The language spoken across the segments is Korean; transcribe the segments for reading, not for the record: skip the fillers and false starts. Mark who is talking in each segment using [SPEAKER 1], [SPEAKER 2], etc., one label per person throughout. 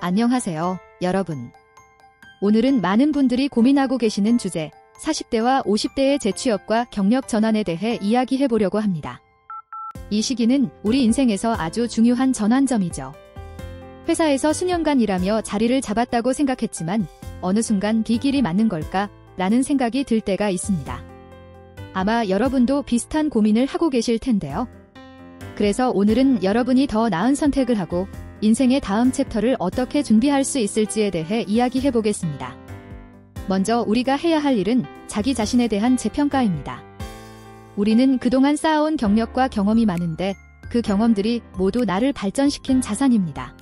[SPEAKER 1] 안녕하세요, 여러분. 오늘은 많은 분들이 고민하고 계시는 주제, 40대와 50대의 재취업과 경력 전환에 대해 이야기해 보려고 합니다. 이 시기는 우리 인생에서 아주 중요한 전환점이죠. 회사에서 수년간 일하며 자리를 잡았다고 생각했지만 어느 순간 이 길이 맞는 걸까? 라는 생각이 들 때가 있습니다. 아마 여러분도 비슷한 고민을 하고 계실 텐데요. 그래서 오늘은 여러분이 더 나은 선택을 하고 인생의 다음 챕터를 어떻게 준비할 수 있을지에 대해 이야기해 보겠습니다. 먼저 우리가 해야 할 일은 자기 자신에 대한 재평가입니다. 우리는 그동안 쌓아온 경력과 경험이 많은데 그 경험들이 모두 나를 발전시킨 자산입니다.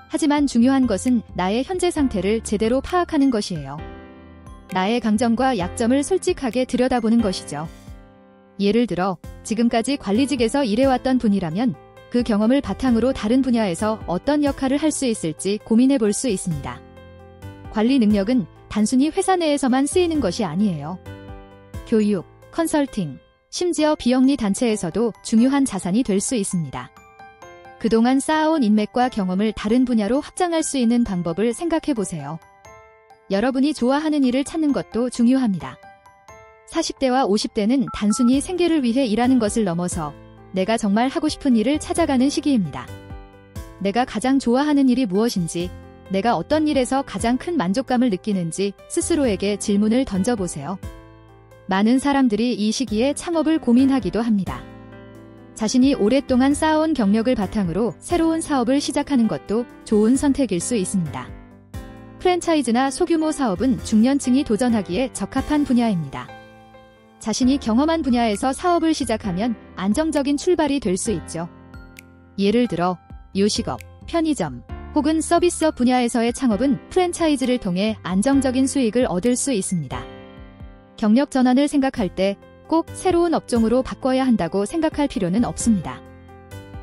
[SPEAKER 1] 하지만 중요한 것은 나의 현재 상태를 제대로 파악하는 것이에요. 나의 강점과 약점을 솔직하게 들여다보는 것이죠. 예를 들어 지금까지 관리직에서 일해왔던 분이라면 그 경험을 바탕으로 다른 분야에서 어떤 역할을 할 수 있을지 고민해 볼 수 있습니다. 관리 능력은 단순히 회사 내에서만 쓰이는 것이 아니에요. 교육, 컨설팅, 심지어 비영리 단체에서도 중요한 자산이 될 수 있습니다. 그동안 쌓아온 인맥과 경험을 다른 분야로 확장할 수 있는 방법을 생각해 보세요. 여러분이 좋아하는 일을 찾는 것도 중요합니다. 40대와 50대는 단순히 생계를 위해 일하는 것을 넘어서 내가 정말 하고 싶은 일을 찾아가는 시기입니다. 내가 가장 좋아하는 일이 무엇인지, 내가 어떤 일에서 가장 큰 만족감을 느끼는지 스스로에게 질문을 던져보세요. 많은 사람들이 이 시기에 창업을 고민하기도 합니다. 자신이 오랫동안 쌓아온 경력을 바탕으로 새로운 사업을 시작하는 것도 좋은 선택일 수 있습니다. 프랜차이즈나 소규모 사업은 중년층이 도전하기에 적합한 분야입니다. 자신이 경험한 분야에서 사업을 시작하면 안정적인 출발이 될 수 있죠. 예를 들어 요식업, 편의점, 혹은 서비스업 분야에서의 창업은 프랜차이즈를 통해 안정적인 수익을 얻을 수 있습니다. 경력 전환을 생각할 때 꼭 새로운 업종으로 바꿔야 한다고 생각할 필요는 없습니다.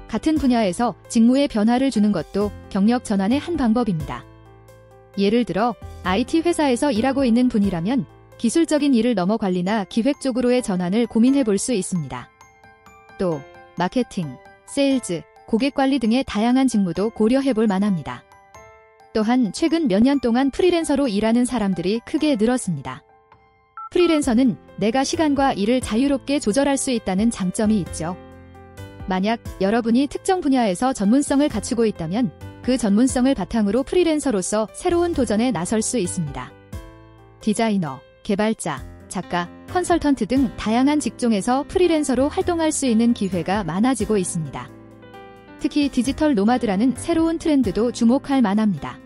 [SPEAKER 1] 같은 분야에서 직무의 변화를 주는 것도 경력 전환의 한 방법입니다. 예를 들어 IT 회사에서 일하고 있는 분이라면 기술적인 일을 넘어 관리나 기획 쪽으로의 전환을 고민해 볼 수 있습니다. 또 마케팅, 세일즈, 고객관리 등의 다양한 직무도 고려해 볼 만합니다. 또한 최근 몇 년 동안 프리랜서로 일하는 사람들이 크게 늘었습니다. 프리랜서는 내가 시간과 일을 자유롭게 조절할 수 있다는 장점이 있죠. 만약 여러분이 특정 분야에서 전문성을 갖추고 있다면 그 전문성을 바탕으로 프리랜서로서 새로운 도전에 나설 수 있습니다. 디자이너, 개발자, 작가, 컨설턴트 등 다양한 직종에서 프리랜서로 활동할 수 있는 기회가 많아지고 있습니다. 특히 디지털 노마드라는 새로운 트렌드도 주목할 만합니다.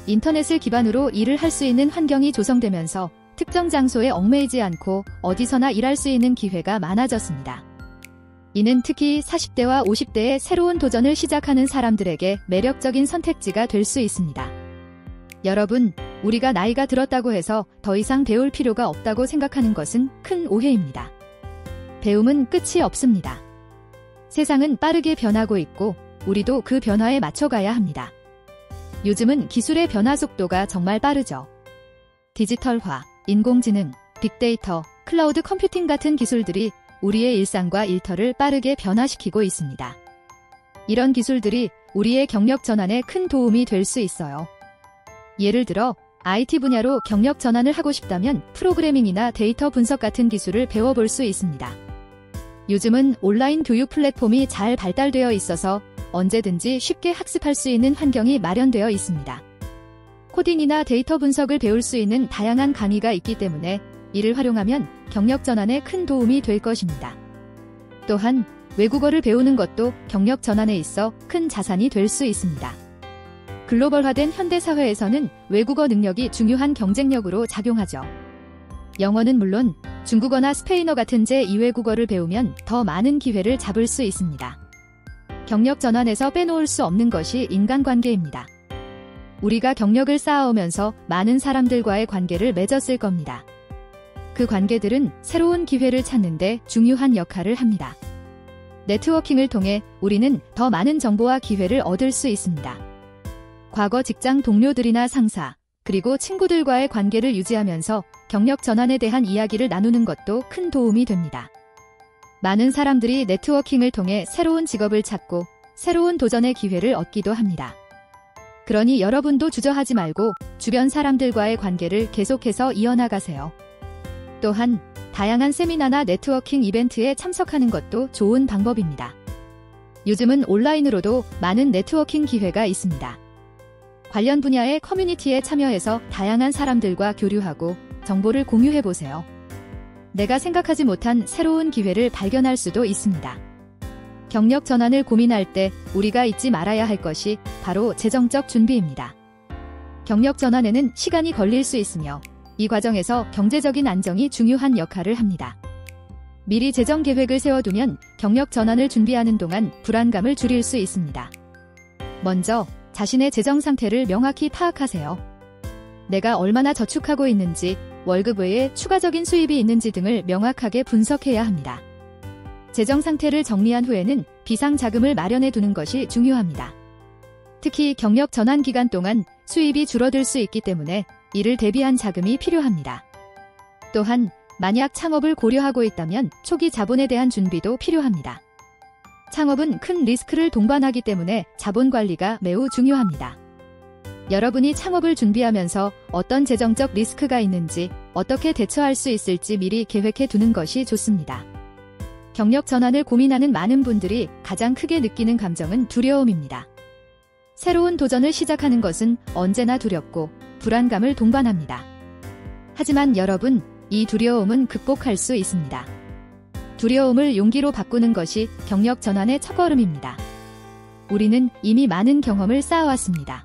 [SPEAKER 1] 인터넷을 기반으로 일을 할 수 있는 환경이 조성되면서 특정 장소에 얽매이지 않고 어디서나 일할 수 있는 기회가 많아졌습니다. 이는 특히 40대와 50대의 새로운 도전을 시작하는 사람들에게 매력적인 선택지가 될 수 있습니다. 여러분, 우리가 나이가 들었다고 해서 더 이상 배울 필요가 없다고 생각하는 것은 큰 오해입니다. 배움은 끝이 없습니다. 세상은 빠르게 변하고 있고 우리도 그 변화에 맞춰가야 합니다. 요즘은 기술의 변화 속도가 정말 빠르죠. 디지털화, 인공지능, 빅데이터, 클라우드 컴퓨팅 같은 기술들이 우리의 일상과 일터를 빠르게 변화시키고 있습니다. 이런 기술들이 우리의 경력 전환에 큰 도움이 될 수 있어요. 예를 들어 IT 분야로 경력 전환을 하고 싶다면 프로그래밍이나 데이터 분석 같은 기술을 배워볼 수 있습니다. 요즘은 온라인 교육 플랫폼이 잘 발달되어 있어서 언제든지 쉽게 학습할 수 있는 환경이 마련되어 있습니다. 코딩이나 데이터 분석을 배울 수 있는 다양한 강의가 있기 때문에 이를 활용하면 경력 전환에 큰 도움이 될 것입니다. 또한 외국어를 배우는 것도 경력 전환에 있어 큰 자산이 될 수 있습니다. 글로벌화된 현대 사회에서는 외국어 능력이 중요한 경쟁력으로 작용하죠. 영어는 물론 중국어나 스페인어 같은 제2외국어를 배우면 더 많은 기회를 잡을 수 있습니다. 경력 전환에서 빼놓을 수 없는 것이 인간관계입니다. 우리가 경력을 쌓아오면서 많은 사람들과의 관계를 맺었을 겁니다. 그 관계들은 새로운 기회를 찾는 데 중요한 역할을 합니다. 네트워킹을 통해 우리는 더 많은 정보와 기회를 얻을 수 있습니다. 과거 직장 동료들이나 상사, 그리고 친구들과의 관계를 유지하면서 경력 전환에 대한 이야기를 나누는 것도 큰 도움이 됩니다. 많은 사람들이 네트워킹을 통해 새로운 직업을 찾고 새로운 도전의 기회를 얻기도 합니다. 그러니 여러분도 주저하지 말고 주변 사람들과의 관계를 계속해서 이어나가세요. 또한 다양한 세미나나 네트워킹 이벤트에 참석하는 것도 좋은 방법입니다. 요즘은 온라인으로도 많은 네트워킹 기회가 있습니다. 관련 분야의 커뮤니티에 참여해서 다양한 사람들과 교류하고 정보를 공유해보세요. 내가 생각하지 못한 새로운 기회를 발견할 수도 있습니다. 경력 전환을 고민할 때 우리가 잊지 말아야 할 것이 바로 재정적 준비입니다. 경력 전환에는 시간이 걸릴 수 있으며 이 과정에서 경제적인 안정이 중요한 역할을 합니다. 미리 재정 계획을 세워두면 경력 전환을 준비하는 동안 불안감을 줄일 수 있습니다. 먼저 자신의 재정 상태를 명확히 파악하세요. 내가 얼마나 저축하고 있는지, 월급 외에 추가적인 수입이 있는지 등을 명확하게 분석해야 합니다. 재정 상태를 정리한 후에는 비상 자금을 마련해 두는 것이 중요합니다. 특히 경력 전환 기간 동안 수입이 줄어들 수 있기 때문에 이를 대비한 자금이 필요합니다. 또한 만약 창업을 고려하고 있다면 초기 자본에 대한 준비도 필요합니다. 창업은 큰 리스크를 동반하기 때문에 자본 관리가 매우 중요합니다. 여러분이 창업을 준비하면서 어떤 재정적 리스크가 있는지, 어떻게 대처할 수 있을지 미리 계획해 두는 것이 좋습니다. 경력 전환을 고민하는 많은 분들이 가장 크게 느끼는 감정은 두려움입니다. 새로운 도전을 시작하는 것은 언제나 두렵고 불안감을 동반합니다. 하지만 여러분, 이 두려움은 극복할 수 있습니다. 두려움을 용기로 바꾸는 것이 경력 전환의 첫걸음입니다. 우리는 이미 많은 경험을 쌓아왔습니다.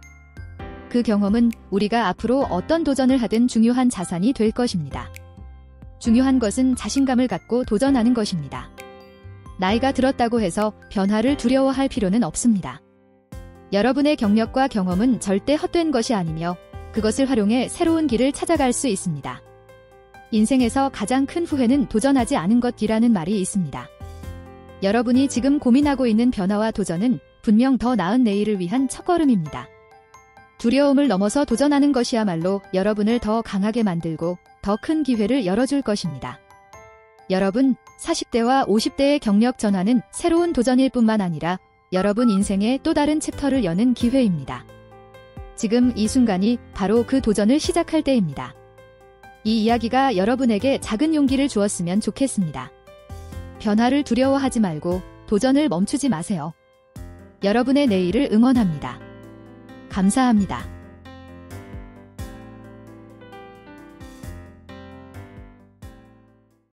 [SPEAKER 1] 그 경험은 우리가 앞으로 어떤 도전을 하든 중요한 자산이 될 것입니다. 중요한 것은 자신감을 갖고 도전하는 것입니다. 나이가 들었다고 해서 변화를 두려워할 필요는 없습니다. 여러분의 경력과 경험은 절대 헛된 것이 아니며 그것을 활용해 새로운 길을 찾아갈 수 있습니다. 인생에서 가장 큰 후회는 도전하지 않은 것이라는 말이 있습니다. 여러분이 지금 고민하고 있는 변화와 도전은 분명 더 나은 내일을 위한 첫걸음입니다. 두려움을 넘어서 도전하는 것이야말로 여러분을 더 강하게 만들고 더 큰 기회를 열어줄 것입니다. 여러분, 40대와 50대의 경력 전환은 새로운 도전일 뿐만 아니라 여러분 인생의 또 다른 챕터를 여는 기회입니다. 지금 이 순간이 바로 그 도전을 시작할 때입니다. 이 이야기가 여러분에게 작은 용기를 주었으면 좋겠습니다. 변화를 두려워하지 말고 도전을 멈추지 마세요. 여러분의 내일을 응원합니다. 감사합니다.